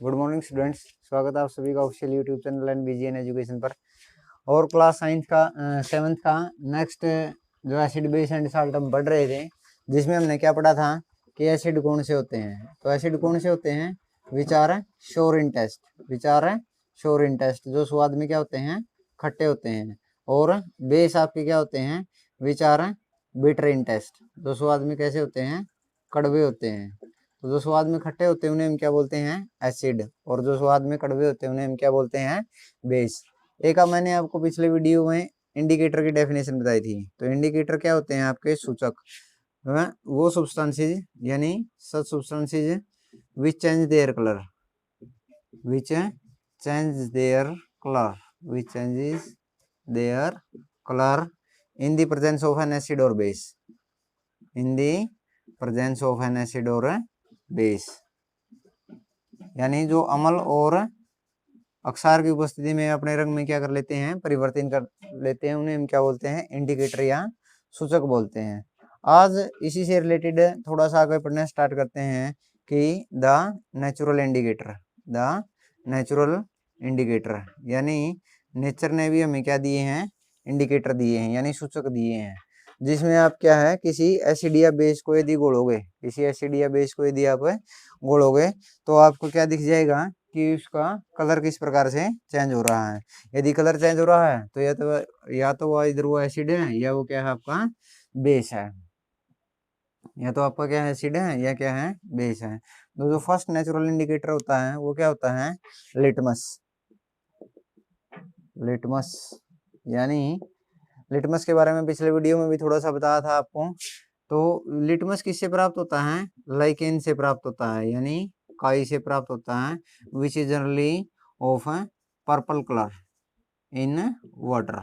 Good morning students, स्वागत है आप सभी का official YouTube channel and BGN education पर। और क्लास साइंस का 7th का नेक्स्ट जो एसिड बेस एंड साल्ट हम पढ़ रहे थे, जिसमें हमने क्या पढ़ा था कि एसिड कौन से होते हैं। तो एसिड कौन से होते हैं which are sour in taste, which are sour in taste, जो स्वाद में क्या होते हैं खट्टे होते हैं। और बेस आपके क्या होते हैं which are bitter in taste, जो स्वाद में कैसे होते हैं कड़वे होते हैं। तो जो स्वाद में खट्टे होते हैं उन्हें हम क्या बोलते हैं एसिड, और जो स्वाद में कड़वे होते हैं उन्हें हम क्या बोलते हैं बेस। एक अब मैंने आपको पिछले वीडियो में इंडिकेटर की डेफिनेशन बताई थी। तो इंडिकेटर क्या होते हैं आपके सूचक, वो सब्सटेंसेस यानी such substances which change their colour, which change their colour, which changes their colour in the presence of an acid और base, in the presence of an acid और बेस। यानी जो अम्ल और अक्षार की उपस्थिति में अपने रंग में क्या कर लेते हैं परिवर्तन कर लेते हैं, उन्हें हम क्या बोलते हैं इंडिकेटर या सूचक बोलते हैं। आज इसी से रिलेटेड थोड़ा सा आगे पढ़ना स्टार्ट करते हैं कि the natural indicator, the natural indicator, यानी नेचर ने भी हमें क्या दिए हैं इंडिकेटर दिए हैं यानी सूचक दिए हैं, जिसमें आप क्या है किसी एसिड या बेस को यदि घोलोगे, किसी एसिड या बेस को यदि आप घोलोगे तो आपको क्या दिख जाएगा कि उसका कलर किस प्रकार से चेंज हो रहा है। यदि कलर चेंज हो रहा है तो या तो वो इधर वो एसिड है या वो क्या है आपका बेस है, या तो आपका क्या है एसिड है या क्या है बेस है। तो जो फर्स्ट नेचुरल इंडिकेटर होता है वो क्या होता है लिटमस। लिटमस यानी लिटमस के बारे में पिछले वीडियो में भी थोड़ा सा बताया था आपको। तो लिटमस किससे प्राप्त होता है लाइकेन से प्राप्त होता है, यानी काई से प्राप्त होता है, which is generally of purple colour in water,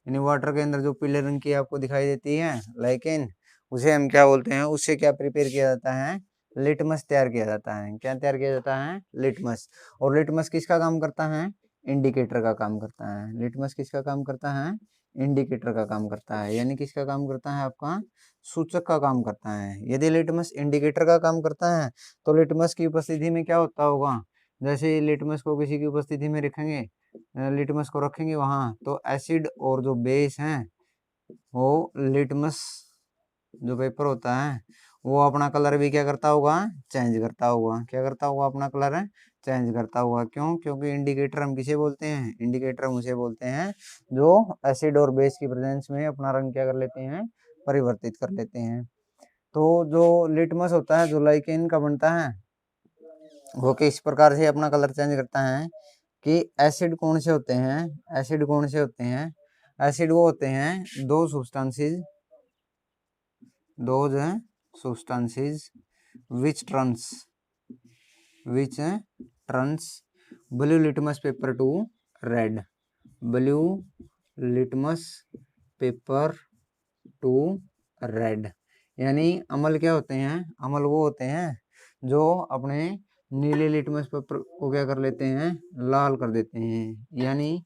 यानी वाटर के अंदर जो पीले रंग की आपको दिखाई देती है लाइकेन, उसे हम क्या बोलते हैं, उससे क्या प्रिपेयर किया जाता है लिटमस तैयार किया जाता है। क्या तैयार किया जाता है लिटमस। और लिटमस किसका काम करता है इंडिकेटर का काम करता है। लिटमस किसका काम करता है इंडिकेटर का काम करता है, यानी किसका काम करता है आपका सूचक का काम करता है। यदि लिटमस इंडिकेटर का काम करता है तो लिटमस की उपस्थिति में क्या होता होगा, जैसे लिटमस को किसी की उपस्थिति में रखेंगे, लिटमस को रखेंगे वहां, तो एसिड और जो बेस हैं वो लिटमस जो पेपर होता है वो अपना कलर भी क्या करता होगा चेंज करता होगा। क्या करता होगा अपना कलर चेंज करता होगा। क्यों? क्योंकि इंडिकेटर हम किसे बोलते हैं इंडिकेटर हम उसे बोलते हैं जो एसिड और बेस की प्रेजेंस में अपना रंग क्या कर लेते हैं परिवर्तित कर लेते हैं। तो जो लिटमस होता है जो लाइकेन का बनता है वो किस प्रकार से अपना कलर चेंज करता है कि एसिड कौन से होते हैं, एसिड कौन से होते हैं, एसिड वो होते हैं दो substances, those substances which turns blue litmus paper to red, blue litmus paper to red। यानी अम्ल क्या होते हैं, अम्ल वो होते हैं जो अपने नीले लिटमस पेपर को क्या कर लेते हैं लाल कर देते हैं। यानी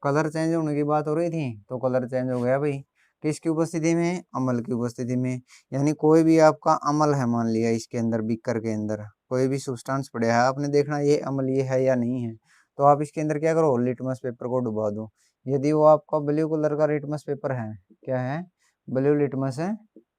कलर चेंज होने की बात हो रही थी तो कलर चेंज हो गया भाई किसकी उपस्थिति में अम्ल की उपस्थिति में। यानी कोई भी आपका अम्ल है, मान लिया इसके अंदर बीकर के अंदर कोई भी सब्सटेंस पड़े है, आपने देखना ये अम्ल ये है या नहीं है, तो आप इसके अंदर क्या करो लिटमस पेपर को डुबा दो। यदि वो आपका ब्लू कलर का लिटमस पेपर है, क्या है ब्लू लिटमस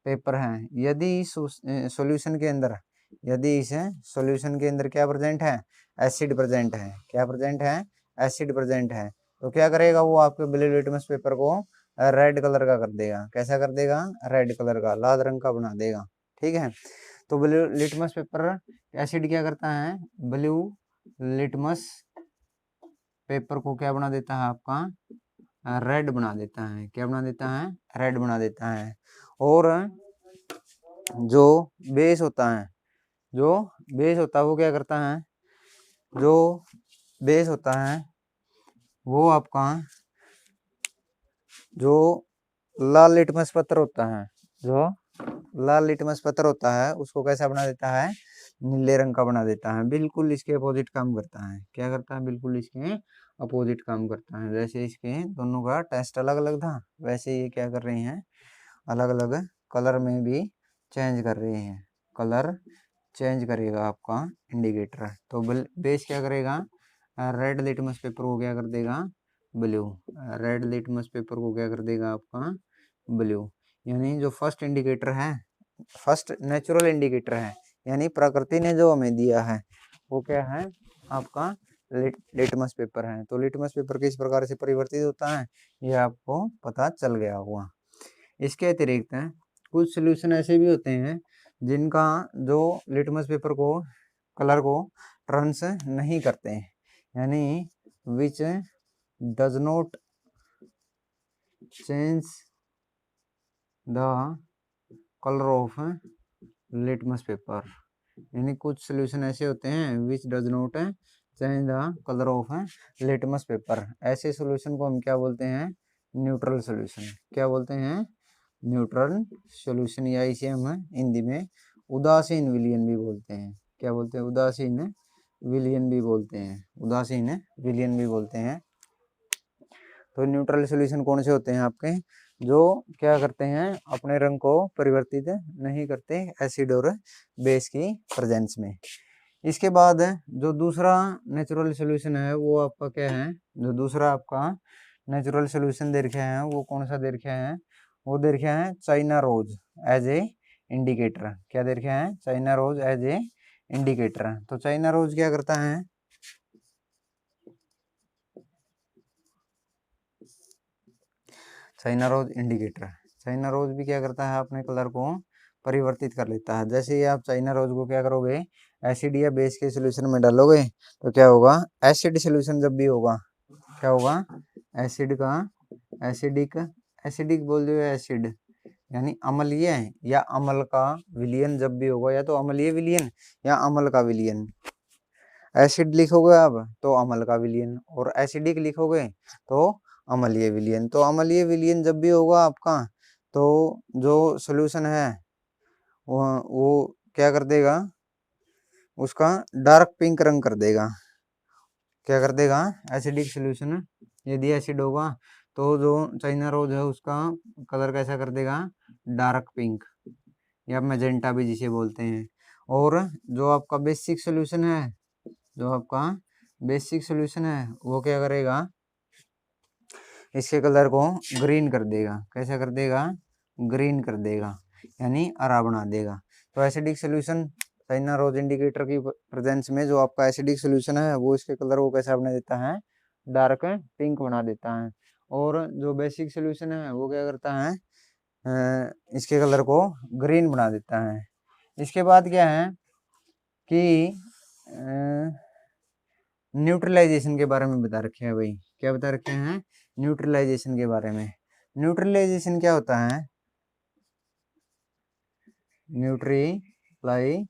पेपर है, यदि सॉल्यूशन के अंदर, यदि इस सॉल्यूशन के अंदर क्या प्रेजेंट है एसिड प्रेजेंट है, क्या प्रेजेंट है एसिड प्रेजेंट है, तो क्या करेगा वो आपके ब्लू लिटमस पेपर को रेड कलर का कर देगा। कैसा कर देगा रेड कलर का, लाल रंग का बना देगा। ठीक है, तो ब्लू लिटमस पेपर एसिड क्या करता है ब्लू लिटमस पेपर को क्या बना देता है आपका रेड बना देता है। क्या बना देता है रेड बना देता है। और जो बेस होता है, जो बेस होता है वो क्या करता है, जो बेस होता है वो आपका जो लाल लिटमस पत्र होता है, जो लाल लिटमस पत्र होता है उसको कैसा बना देता है नीले रंग का बना देता है। बिल्कुल इसके अपोजिट काम करता है। क्या करता है बिल्कुल इसके अपोजिट काम करता है। जैसे इसके दोनों का टेस्ट अलग अलग था वैसे ये क्या कर रहे हैं अलग अलग कलर में भी चेंज कर रहे हैं, कलर चेंज करेगा आपका इंडिकेटर। तो बेस क्या करेगा, रेड लिटमस पेपर को क्या कर देगा, ब्लू। रेड लिटमस पेपर को क्या कर देगा आपका ब्लू। यानी जो फर्स्ट इंडिकेटर है, फर्स्ट नेचुरल इंडिकेटर है, यानी प्रकृति ने जो हमें दिया है वो क्या है आपका लिटमस पेपर है। तो लिटमस पेपर किस प्रकार से परिवर्तित होता है ये आपको पता चल गया होगा। इसके अतिरिक्त कुछ सोल्यूशन ऐसे भी होते हैं जिनका जो लिटमस पेपर को कलर को ट्रांस नहीं करते हैं, यानी which does not change the colour of litmus paper. यानी कुछ सोल्यूशन ऐसे होते हैं which does not change the colour of litmus paper. ऐसे सोल्यूशन को हम क्या बोलते हैं, न्यूट्रल सोल्यूशन। क्या बोलते हैं, न्यूट्रल सोल्यूशन, या इसे हम हिंदी में उदासीन विलयन भी बोलते हैं। क्या बोलते हैं, उदासीन विलयन भी बोलते हैं, उदासीन विलयन भी बोलते हैं। तो न्यूट्रल सोल्यूशन कौन से होते हैं आपके, जो क्या करते हैं अपने रंग को परिवर्तित नहीं करते एसिड और बेस की प्रेजेंस में। इसके बाद जो दूसरा नेचुरल सोल्यूशन है वो आपका क्या है, जो दूसरा आपका नेचुरल सोल्यूशन दे रखे हैं वो कौन सा दे रखे हैं, वो दे रखे हैं China rose as a indicator. क्या दे रखे हैं, China rose as a indicator. तो चाइना रोज क्या करता है, China rose indicator, China rose भी क्या करता है अपने कलर को परिवर्तित कर लेता है। जैसे ही आप चाइना रोज को क्या करोगे, एसिड या बेस के सोल्यूशन में डालोगे तो क्या होगा, एसिड सोल्यूशन जब भी होगा क्या होगा, एसिड का एसिडिक, एसिडिक बोल दो एसिड, यानी अम्लीय या अम्ल का विलयन जब भी होगा, या तो अम्लीय विलयन या अम्ल का विलयन। एसिड लिखोगे आप तो अम्ल का विलयन, और एसिडिक लिखोगे तो अम्लीय विलयन। तो अम्लीय विलयन जब भी होगा आपका तो जो सोल्यूशन है वो क्या कर देगा, उसका डार्क पिंक रंग कर देगा। क्या कर देगा, एसिडिक सोल्यूशन यदि एसिड होगा तो जो चाइना रोज है उसका कलर कैसा कर देगा, डार्क पिंक या मैजेंटा भी जिसे बोलते हैं। और जो आपका बेसिक सोल्यूशन है, जो आपका बेसिक सोल्यूशन है वो क्या करेगा, इसके कलर को ग्रीन कर देगा। कैसा कर देगा, ग्रीन कर देगा, यानी हरा बना देगा। तो acidic solution China rose indicator की प्रेजेंस में जो आपका एसिडिक सोल्यूशन है वो इसके कलर को कैसा बना देता है, डार्क पिंक बना देता है। और जो बेसिक सोल्यूशन है वो क्या करता है, इसके कलर को ग्रीन बना देता है। इसके बाद क्या है कि न्यूट्रलाइजेशन के बारे में बता रखे हैं भाई। क्या बता रखे हैं, न्यूट्रलाइजेशन के बारे में। न्यूट्रलाइजेशन क्या होता है, न्यूट्रलाइजेशन,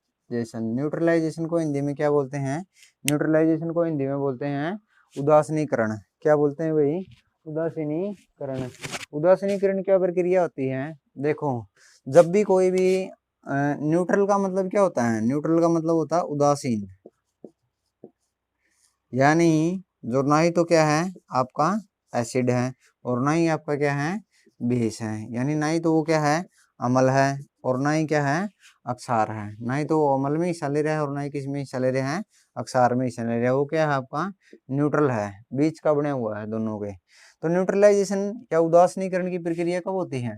न्यूट्रलाइजेशन को हिंदी में क्या बोलते हैं, न्यूट्रलाइजेशन को हिंदी में बोलते हैं उदासीनीकरण। क्या बोलते हैं भाई, उदासीनीकरण। उदासीनीकरण क्या प्रक्रिया होती है, देखो जब भी कोई भी न्यूट्रल का मतलब क्या होता है, न्यूट्रल का मतलब होता है उदासीन, यानी जो ना ही तो क्या है आपका एसिड है और ना ही आपका क्या है बेस है, यानी ना ही तो वो क्या है अम्ल है और ना ही क्या है अक्षार है। ना ही तो वो अम्ल में हिस्सा ले रहा है और ना ही किस में हिस्सा ले रहे हैं, अक्षार में हिस्सा ले रहा है। वो क्या है आपका न्यूट्रल है, बीच का बने हुआ है दोनों के। तो न्यूट्रलाइजेशन या उदासीनीकरण की प्रक्रिया कब होती है,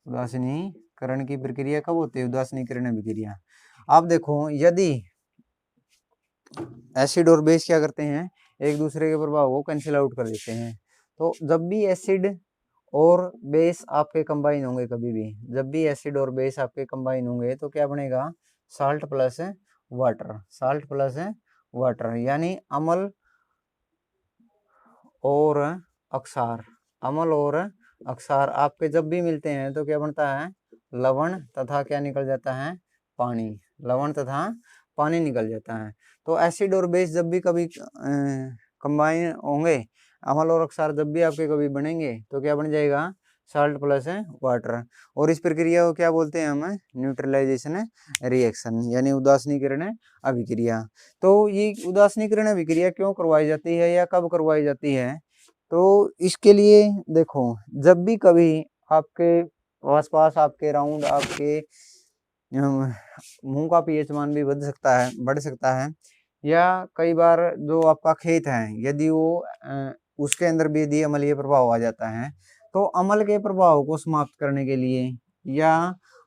उदासीनीकरण की प्रक्रिया कब होती है, उदासीनीकरण अभिक्रिया। आप देखो यदि एसिड और बेस क्या करते हैं, एक दूसरे के प्रभाव को कैंसिल आउट कर देते हैं। तो जब भी एसिड और बेस आपके कंबाइन होंगे, कभी भी जब भी एसिड और बेस आपके कंबाइन होंगे तो क्या बनेगा, salt plus water, salt plus water, यानी अम्ल और अक्षार, अम्ल और अक्षार आपके जब भी मिलते हैं तो क्या बनता है, लवण तथा क्या निकल जाता है, पानी, लवण तथा पानी निकल जाता है। तो एसिड और बेस जब भी कभी कंबाइन होंगे, अम्ल और अक्षार जब भी आपके कभी बनेंगे तो क्या बन जाएगा, साल्ट प्लस वाटर। और इस प्रक्रिया को क्या बोलते हैं हम, न्यूट्रलाइजेशन रिएक्शन, यानी उदासीनीकरण अभिक्रिया। तो ये उदासीनीकरण अभिक्रिया क्यों करवाई जाती है या कब करवाई जाती है, तो इसके लिए देखो जब भी कभी आपके आसपास, आपके राउंड, आपके मुंह का पीएच मान भी बढ़ सकता है। या कई बार जो आपका खेत है यदि वो उसके अंदर भी यदि अम्लीय प्रभाव आ जाता है तो अम्ल के प्रभाव को समाप्त करने के लिए या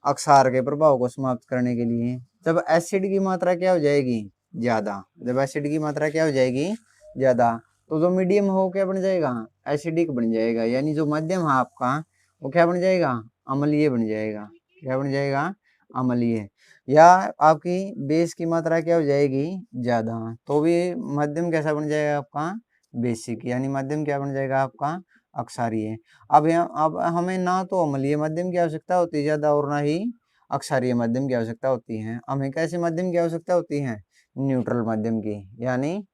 अक्षार के प्रभाव को समाप्त करने के लिए जब एसिड की मात्रा क्या हो जाएगी ज्यादा, जब एसिड की मात्रा क्या हो जाएगी ज्यादा, तो जो मीडियम हो क्या बन जाएगा एसिडिक बन जाएगा, यानी जो मध्यम है आपका वो क्या बन जाएगा अम्लीय बन जाएगा। क्या बन जाएगा अम्लीय। या आपकी बेस की मात्रा क्या हो जाएगी ज्यादा, तो भी मध्यम कैसा बन जाएगा आपका बेसिक, यानी मध्यम क्या बन जाएगा आपका अक्षारीय। अब हमें ना तो अम्लीय मध्यम की आवश्यकता होती है ज्यादा और ना ही अक्षारीय मध्यम की आवश्यकता होती है। हमें कैसे मध्यम की आवश्यकता होती है न्यूट्रल मध्यम की, यानी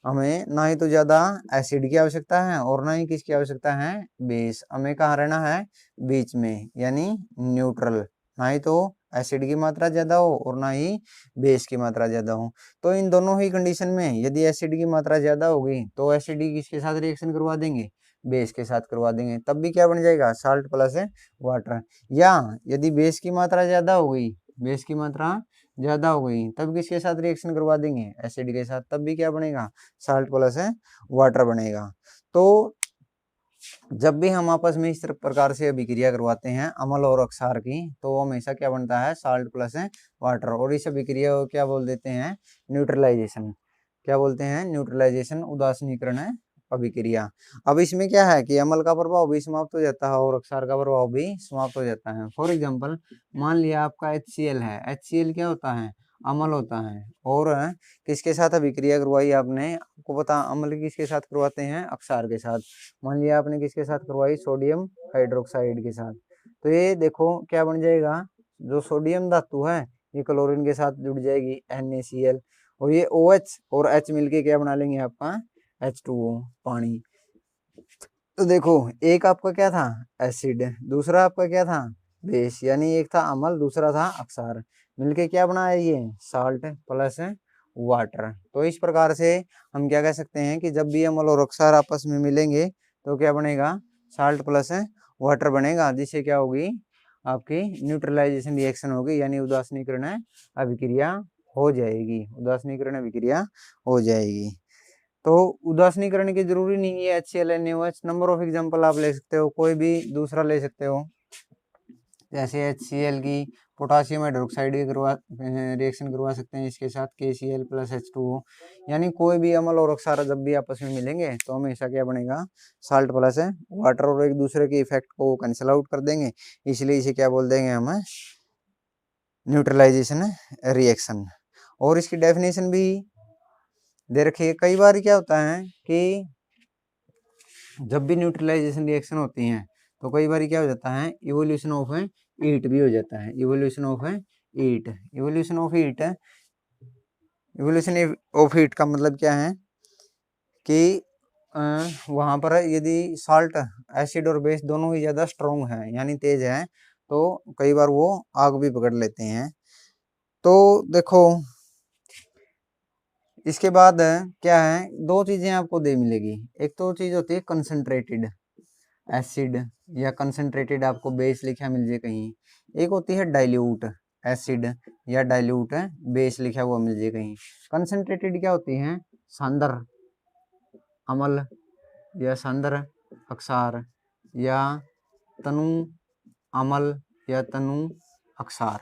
हमें ना ही तो ज्यादा एसिड की आवश्यकता है और ना ही किसकी आवश्यकता है बेस, हमें कहाँ रहना है बीच में, यानी न्यूट्रल। ना ही तो एसिड की मात्रा ज्यादा हो और ना ही बेस की मात्रा ज्यादा हो। तो इन दोनों ही कंडीशन में यदि एसिड की मात्रा ज्यादा होगी तो एसिड किसके साथ रिएक्शन करवा देंगे बेस के साथ करवा देंगे, तब भी क्या बन जाएगा साल्ट प्लस वाटर। या यदि बेस की मात्रा ज्यादा हो गई, बेस की मात्रा ज्यादा हो गई तब किसके साथ रिएक्शन करवा देंगे एसिड के साथ, तब भी क्या बनेगा साल्ट प्लस वाटर बनेगा। तो जब भी हम आपस में इस प्रकार से अभिक्रिया करवाते हैं अम्ल और अक्षार की तो हमेशा क्या बनता है साल्ट प्लस वाटर, और इस अभिक्रिया को क्या बोल देते हैं न्यूट्रलाइजेशन। क्या बोलते हैं न्यूट्रलाइजेशन उदासीनीकरण अभिक्रिया। अब इसमें क्या है कि अम्ल का प्रभाव भी समाप्त हो जाता है और अक्षार का प्रभाव भी समाप्त हो जाता है। फॉर एग्जाम्पल मान लिया आपका HCl है, HCl क्या होता है अम्ल होता है, और किसके साथ अभिक्रिया करवाई आपने, आपको पता अम्ल किसके साथ करवाते हैं अक्षार के साथ। मान लिया आपने किसके साथ करवाई सोडियम हाइड्रोक्साइड के साथ, तो ये देखो क्या बन जाएगा जो सोडियम धातु है ये क्लोरीन के साथ जुड़ जाएगी NaCl, और ये OH और H मिलके क्या बना लेंगे आपका H2O पानी। तो देखो एक आपका क्या था एसिड, दूसरा आपका क्या था बेस, यानी एक था अम्ल दूसरा था अक्षार, मिलके क्या बनाया ये साल्ट प्लस वाटर। तो इस प्रकार से हम क्या कह सकते हैं कि जब भी अम्ल और अक्षार आपस में मिलेंगे तो क्या बनेगा साल्ट प्लस वाटर बनेगा, जिससे क्या होगी आपकी न्यूट्रलाइजेशन रिएक्शन होगी, यानी उदासीनीकरण अभिक्रिया हो जाएगी, उदासीनीकरण अभिक्रिया हो जाएगी। तो उदासीनीकरण की जरूरी नहीं है HCl NaOH, number of example आप ले सकते हो, कोई भी दूसरा ले सकते हो, जैसे HCl की पोटासियम हाइड्रोक्साइड की रिएक्शन करवा सकते हैं इसके साथ KCl प्लस H2O, यानी कोई भी अम्ल और अक्षार जब भी आपस में मिलेंगे तो हमेशा क्या बनेगा साल्ट प्लस वाटर, और एक दूसरे के इफेक्ट को कैंसिल आउट कर देंगे, इसलिए इसे क्या बोल देंगे हम न्यूट्रलाइजेशन रिएक्शन। और इसकी डेफिनेशन भी दे रखी है। कई बार क्या होता है कि जब भी न्यूट्रलाइजेशन रिएक्शन होती हैं तो कई बार क्या हो जाता है इवोल्यूशन ऑफ हीट भी हो जाता है, evolution of heat. Evolution of heat, evolution of heat का मतलब क्या है कि वहां पर यदि साल्ट एसिड और बेस दोनों ही ज्यादा स्ट्रॉन्ग है यानी तेज है तो कई बार वो आग भी पकड़ लेते हैं। तो देखो इसके बाद क्या है दो चीजें आपको दे मिलेगी, एक तो चीज होती है कंसंट्रेटेड एसिड या कंसंट्रेटेड आपको बेस लिखा मिल जाए कहीं, एक होती है डाइल्यूट एसिड या डाइल्यूट बेस लिखा हुआ मिल जाए कहीं। कंसंट्रेटेड क्या होती है सांद्र अम्ल या सांद्र अक्षार या तनु अम्ल या तनु अक्षार।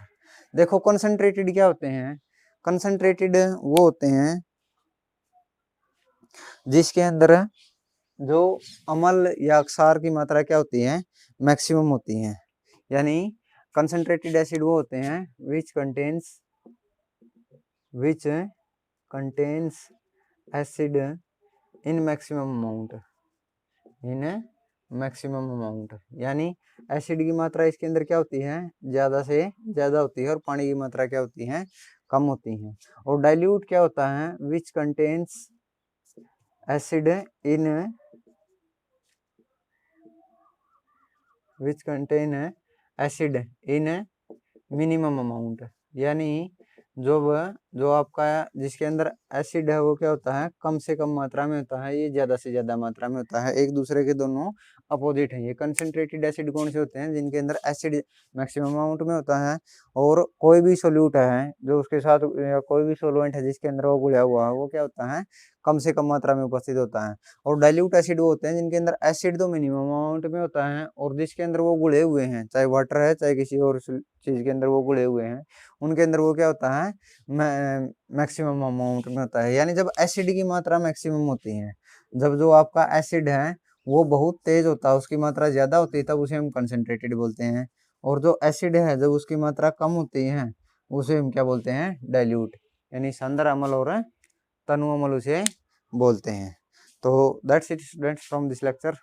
देखो कंसंट्रेटेड क्या होते हैं, कंसंट्रेटेड वो होते हैं जिसके अंदर जो अम्ल या अक्षार की मात्रा क्या होती है मैक्सिमम होती है, यानी कंसंट्रेटेड एसिड वो होते हैं which contains acid in maximum amount, यानी एसिड की मात्रा इसके अंदर क्या होती है ज्यादा से ज्यादा होती है और पानी की मात्रा क्या होती है कम होती है। और डाइल्यूट क्या होता है which contains acid in which contain acid in minimum amount, यानी जो जो आपका जिसके अंदर एसिड है वो क्या होता है, कम से कम मात्रा में होता है, ये ज्यादा से ज्यादा मात्रा में होता है। एक दूसरे के दोनों अपोजिट है। ये कंसंट्रेटेड एसिड कौन से होते हैं, जिनके अंदर एसिड मैक्सिमम अमाउंट में होता है, और कोई भी सोल्यूट है जो उसके साथ, या कोई भी सोलवेंट है जिसके अंदर वो घुला हुआ है, वो क्या होता है, कम से कम मात्रा में उपस्थित होता है। और डाइल्यूट एसिड वो होते हैं जिनके अंदर एसिड तो मिनिमम अमाउंट में होता है, और जिसके अंदर वो घुले हुए हैं, चाहे वाटर है चाहे किसी और चीज के अंदर वो घुले हुए हैं, उनके अंदर वो क्या होता है, मैक्सिमम अमाउंट में होता है। यानी जब एसिड की मात्रा मैक्सिमम होती है, जब जो आपका एसिड है वो बहुत तेज होता है, उसकी मात्रा ज्यादा होती है, तब उसे हम कंसंट्रेटेड बोलते हैं। और जो एसिड है जब उसकी मात्रा कम होती है, उसे हम क्या बोलते हैं, डाइल्यूट, यानी सांद्र अम्ल और तनु अम्ल उसे बोलते हैं। तो that's it students from this lecture.